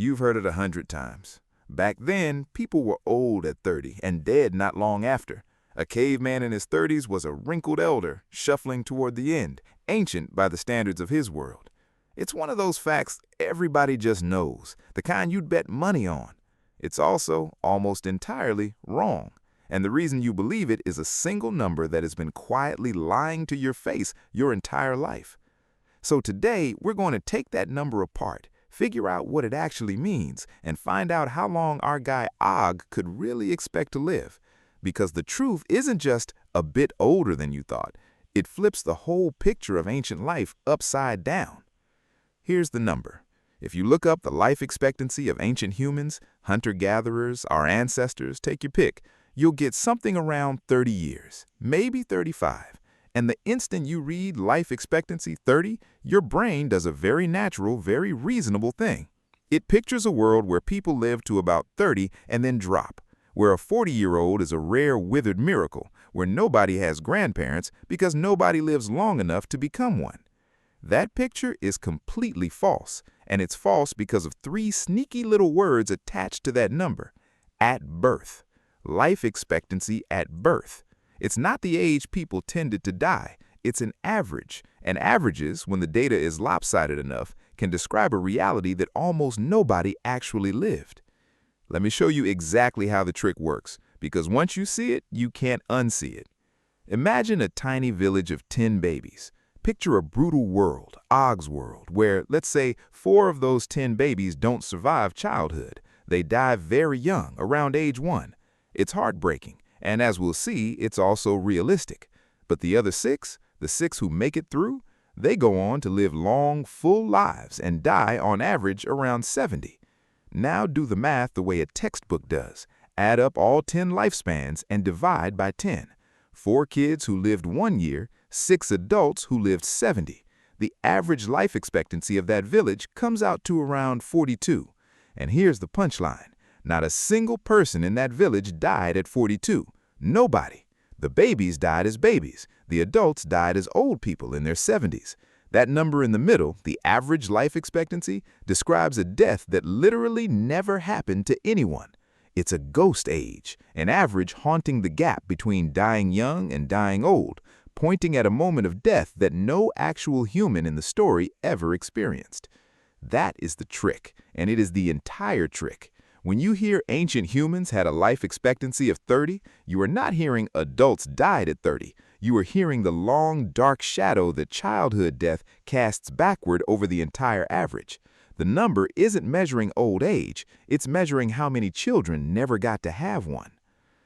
You've heard it 100 times. Back then, people were old at 30 and dead not long after. A caveman in his 30s was a wrinkled elder, shuffling toward the end, ancient by the standards of his world. It's one of those facts everybody just knows, the kind you'd bet money on. It's also almost entirely wrong. And the reason you believe it is a single number that has been quietly lying to your face your entire life. So today, we're going to take that number apart, figure out what it actually means, and find out how long our guy Og could really expect to live. Because the truth isn't just a bit older than you thought. It flips the whole picture of ancient life upside down. Here's the number. If you look up the life expectancy of ancient humans, hunter-gatherers, our ancestors, take your pick, you'll get something around 30 years, maybe 35. And the instant you read life expectancy 30, your brain does a very natural, very reasonable thing. It pictures a world where people live to about 30 and then drop, where a 40-year-old is a rare withered miracle, where nobody has grandparents because nobody lives long enough to become one. That picture is completely false, and it's false because of 3 sneaky little words attached to that number. At birth. Life expectancy at birth. It's not the age people tended to die. It's an average, and averages, when the data is lopsided enough, can describe a reality that almost nobody actually lived. Let me show you exactly how the trick works, because once you see it, you can't unsee it. Imagine a tiny village of 10 babies. Picture a brutal world, Og's world, where, let's say, 4 of those 10 babies don't survive childhood. They die very young, around age 1. It's heartbreaking, and as we'll see, it's also realistic. But the other 6, the 6 who make it through, they go on to live long, full lives and die on average around 70. Now do the math the way a textbook does. Add up all 10 lifespans and divide by 10. 4 kids who lived 1 year, 6 adults who lived 70. The average life expectancy of that village comes out to around 42. And here's the punchline. Not a single person in that village died at 42. Nobody. The babies died as babies. The adults died as old people in their 70s. That number in the middle, the average life expectancy, describes a death that literally never happened to anyone. It's a ghost age, an average haunting the gap between dying young and dying old, pointing at a moment of death that no actual human in the story ever experienced. That is the trick, and it is the entire trick. When you hear ancient humans had a life expectancy of 30, you are not hearing adults died at 30. You are hearing the long, dark shadow that childhood death casts backward over the entire average. The number isn't measuring old age, it's measuring how many children never got to have one.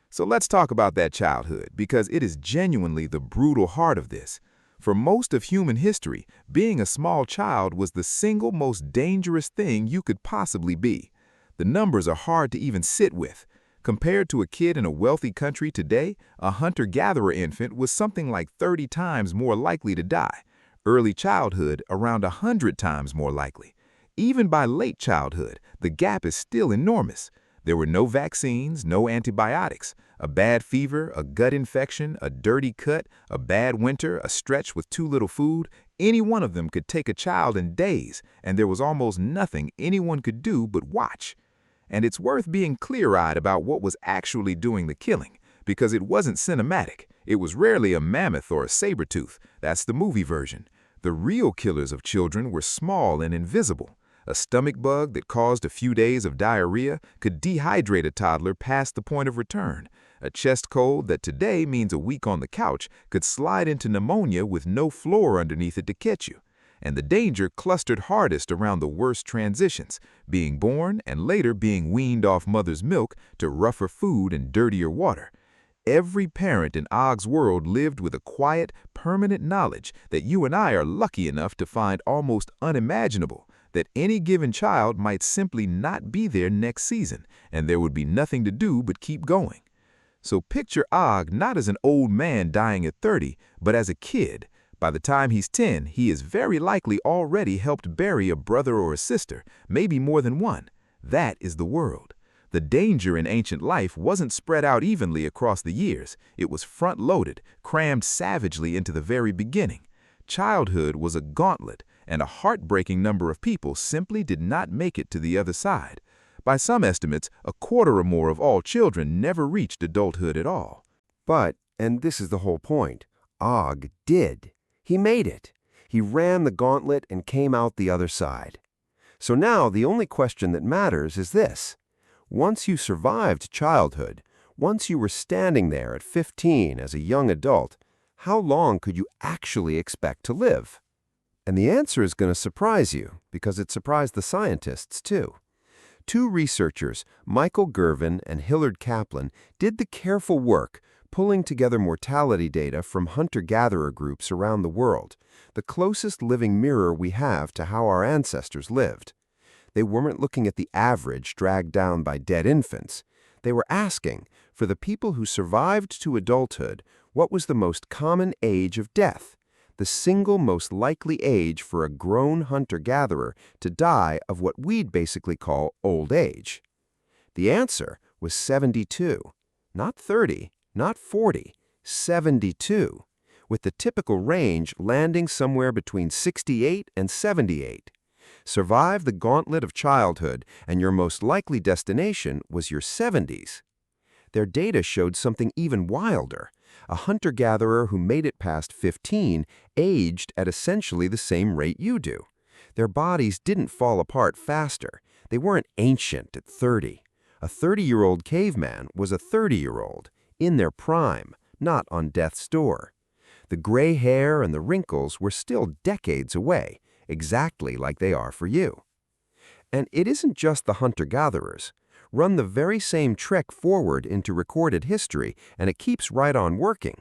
So let's talk about that childhood, because it is genuinely the brutal heart of this. For most of human history, being a small child was the single most dangerous thing you could possibly be. The numbers are hard to even sit with. Compared to a kid in a wealthy country today, a hunter-gatherer infant was something like 30 times more likely to die. Early childhood, around 100 times more likely. Even by late childhood, the gap is still enormous. There were no vaccines, no antibiotics. A bad fever, a gut infection, a dirty cut, a bad winter, a stretch with too little food, any one of them could take a child in days, and there was almost nothing anyone could do but watch. And it's worth being clear-eyed about what was actually doing the killing, because it wasn't cinematic. It was rarely a mammoth or a saber-tooth. That's the movie version. The real killers of children were small and invisible. A stomach bug that caused a few days of diarrhea could dehydrate a toddler past the point of return. A chest cold that today means a week on the couch could slide into pneumonia with no floor underneath it to catch you. And the danger clustered hardest around the worst transitions, being born and later being weaned off mother's milk to rougher food and dirtier water. Every parent in Og's world lived with a quiet, permanent knowledge that you and I are lucky enough to find almost unimaginable, that any given child might simply not be there next season, and there would be nothing to do but keep going. So picture Og not as an old man dying at 30, but as a kid. By the time he's 10, he is very likely already helped bury a brother or a sister, maybe more than one. That is the world. The danger in ancient life wasn't spread out evenly across the years. It was front-loaded, crammed savagely into the very beginning. Childhood was a gauntlet, and a heartbreaking number of people simply did not make it to the other side. By some estimates, a quarter or more of all children never reached adulthood at all. But, and this is the whole point, Og did. He made it. He ran the gauntlet and came out the other side. So now the only question that matters is this. Once you survived childhood, once you were standing there at 15 as a young adult, how long could you actually expect to live? And the answer is going to surprise you, because it surprised the scientists too. Two researchers, Michael Gervin and Hillard Kaplan, did the careful work pulling together mortality data from hunter-gatherer groups around the world, the closest living mirror we have to how our ancestors lived. They weren't looking at the average dragged down by dead infants. They were asking, for the people who survived to adulthood, what was the most common age of death, the single most likely age for a grown hunter-gatherer to die of what we'd basically call old age. The answer was 72, not 30, not 40, 72, with the typical range landing somewhere between 68 and 78. Survive the gauntlet of childhood, and your most likely destination was your 70s. Their data showed something even wilder. A hunter-gatherer who made it past 15 aged at essentially the same rate you do. Their bodies didn't fall apart faster. They weren't ancient at 30. A 30-year-old caveman was a 30-year-old, in their prime, not on death's door. The gray hair and the wrinkles were still decades away, exactly like they are for you. And it isn't just the hunter-gatherers. Run the very same trek forward into recorded history, and it keeps right on working.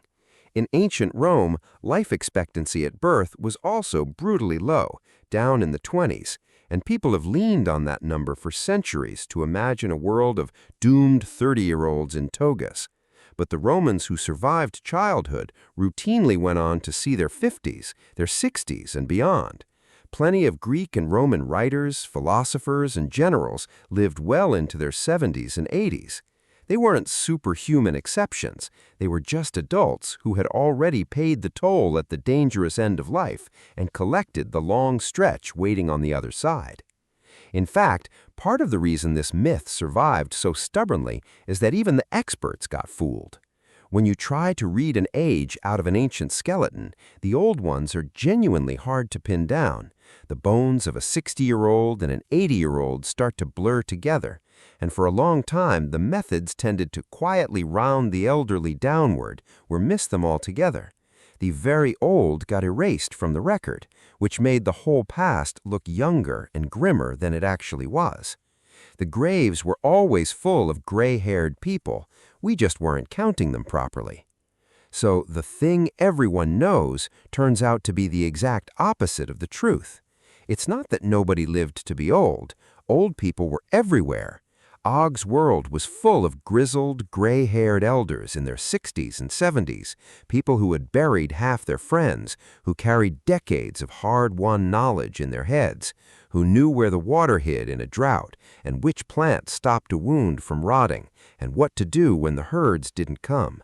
In ancient Rome, life expectancy at birth was also brutally low, down in the 20s, and people have leaned on that number for centuries to imagine a world of doomed 30-year-olds in togas. But the Romans who survived childhood routinely went on to see their 50s, their 60s, and beyond. Plenty of Greek and Roman writers, philosophers, and generals lived well into their 70s and 80s. They weren't superhuman exceptions. They were just adults who had already paid the toll at the dangerous end of life and collected the long stretch waiting on the other side. In fact, part of the reason this myth survived so stubbornly is that even the experts got fooled. When you try to read an age out of an ancient skeleton, the old ones are genuinely hard to pin down. The bones of a 60-year-old and an 80-year-old start to blur together, and for a long time the methods tended to quietly round the elderly downward or miss them altogether. The very old got erased from the record, which made the whole past look younger and grimmer than it actually was. The graves were always full of gray-haired people. We just weren't counting them properly. So the thing everyone knows turns out to be the exact opposite of the truth. It's not that nobody lived to be old. Old people were everywhere. Og's world was full of grizzled, gray-haired elders in their 60s and 70s, people who had buried half their friends, who carried decades of hard-won knowledge in their heads, who knew where the water hid in a drought and which plant stopped a wound from rotting, and what to do when the herds didn't come.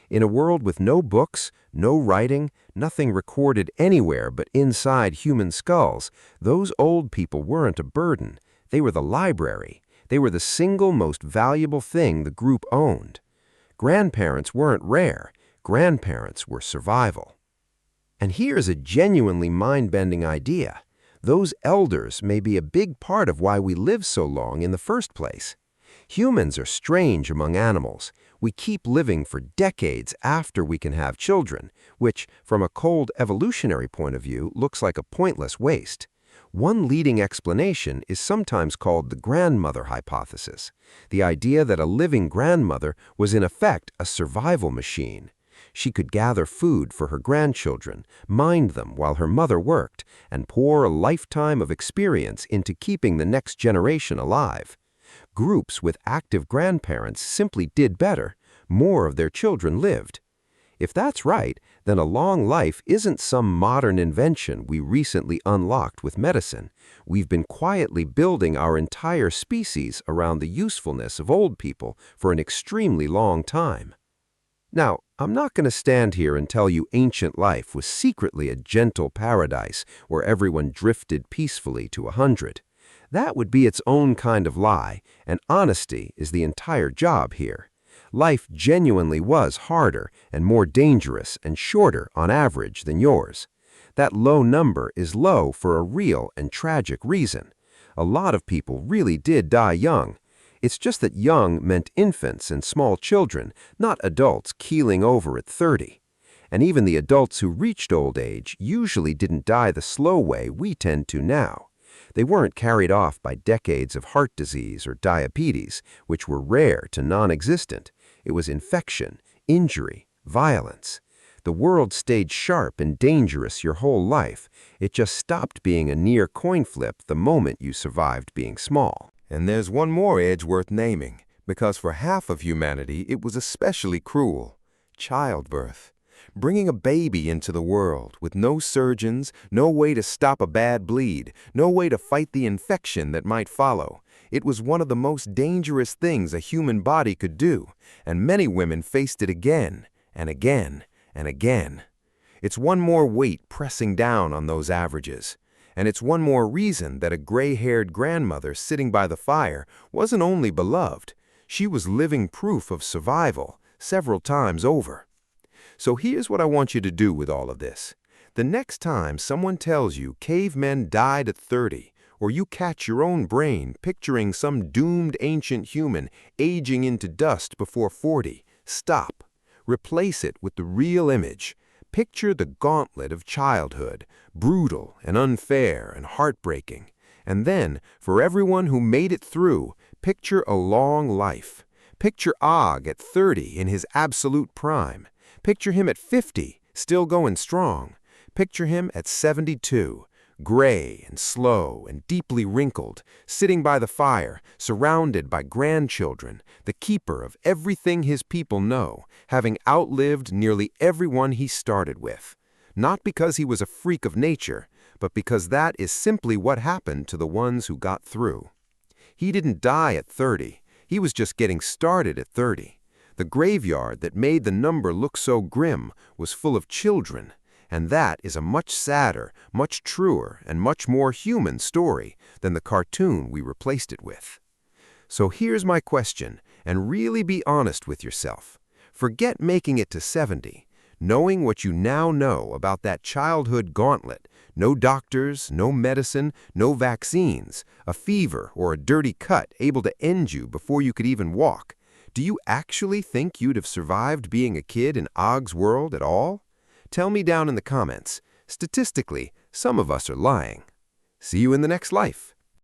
In a world with no books, no writing, nothing recorded anywhere but inside human skulls, those old people weren't a burden. They were the library. They were the single most valuable thing the group owned. Grandparents weren't rare. Grandparents were survival. And here's a genuinely mind-bending idea. Those elders may be a big part of why we live so long in the first place. Humans are strange among animals. We keep living for decades after we can have children, which, from a cold evolutionary point of view, looks like a pointless waste. One leading explanation is sometimes called the grandmother hypothesis, the idea that a living grandmother was in effect a survival machine. She could gather food for her grandchildren, mind them while her mother worked, and pour a lifetime of experience into keeping the next generation alive. Groups with active grandparents simply did better. More of their children lived. If that's right, then a long life isn't some modern invention we recently unlocked with medicine. We've been quietly building our entire species around the usefulness of old people for an extremely long time. Now, I'm not going to stand here and tell you ancient life was secretly a gentle paradise where everyone drifted peacefully to 100. That would be its own kind of lie, and honesty is the entire job here. Life genuinely was harder and more dangerous and shorter on average than yours. That low number is low for a real and tragic reason. A lot of people really did die young. It's just that young meant infants and small children, not adults keeling over at 30. And even the adults who reached old age usually didn't die the slow way we tend to now. They weren't carried off by decades of heart disease or diabetes, which were rare to non-existent. It was infection, injury, violence. The world stayed sharp and dangerous your whole life. It just stopped being a near coin flip the moment you survived being small. And there's one more edge worth naming, because for half of humanity it was especially cruel: childbirth. Bringing a baby into the world with no surgeons, no way to stop a bad bleed, no way to fight the infection that might follow. It was one of the most dangerous things a human body could do, and many women faced it again and again and again. It's one more weight pressing down on those averages. And it's one more reason that a gray-haired grandmother sitting by the fire wasn't only beloved, she was living proof of survival several times over. So here's what I want you to do with all of this. The next time someone tells you cavemen died at 30, or you catch your own brain picturing some doomed ancient human aging into dust before 40, stop. Replace it with the real image. Picture the gauntlet of childhood, brutal and unfair and heartbreaking. And then, for everyone who made it through, picture a long life. Picture Og at 30 in his absolute prime. Picture him at 50, still going strong. Picture him at 72, gray and slow and deeply wrinkled, sitting by the fire, surrounded by grandchildren, the keeper of everything his people know, having outlived nearly everyone he started with. Not because he was a freak of nature, but because that is simply what happened to the ones who got through. He didn't die at 30. He was just getting started at 30. The graveyard that made the number look so grim was full of children. And that is a much sadder, much truer, and much more human story than the cartoon we replaced it with. So here's my question, and really be honest with yourself. Forget making it to 70. Knowing what you now know about that childhood gauntlet, no doctors, no medicine, no vaccines, a fever or a dirty cut able to end you before you could even walk, do you actually think you'd have survived being a kid in Og's world at all? Tell me down in the comments. Statistically, some of us are lying. See you in the next life.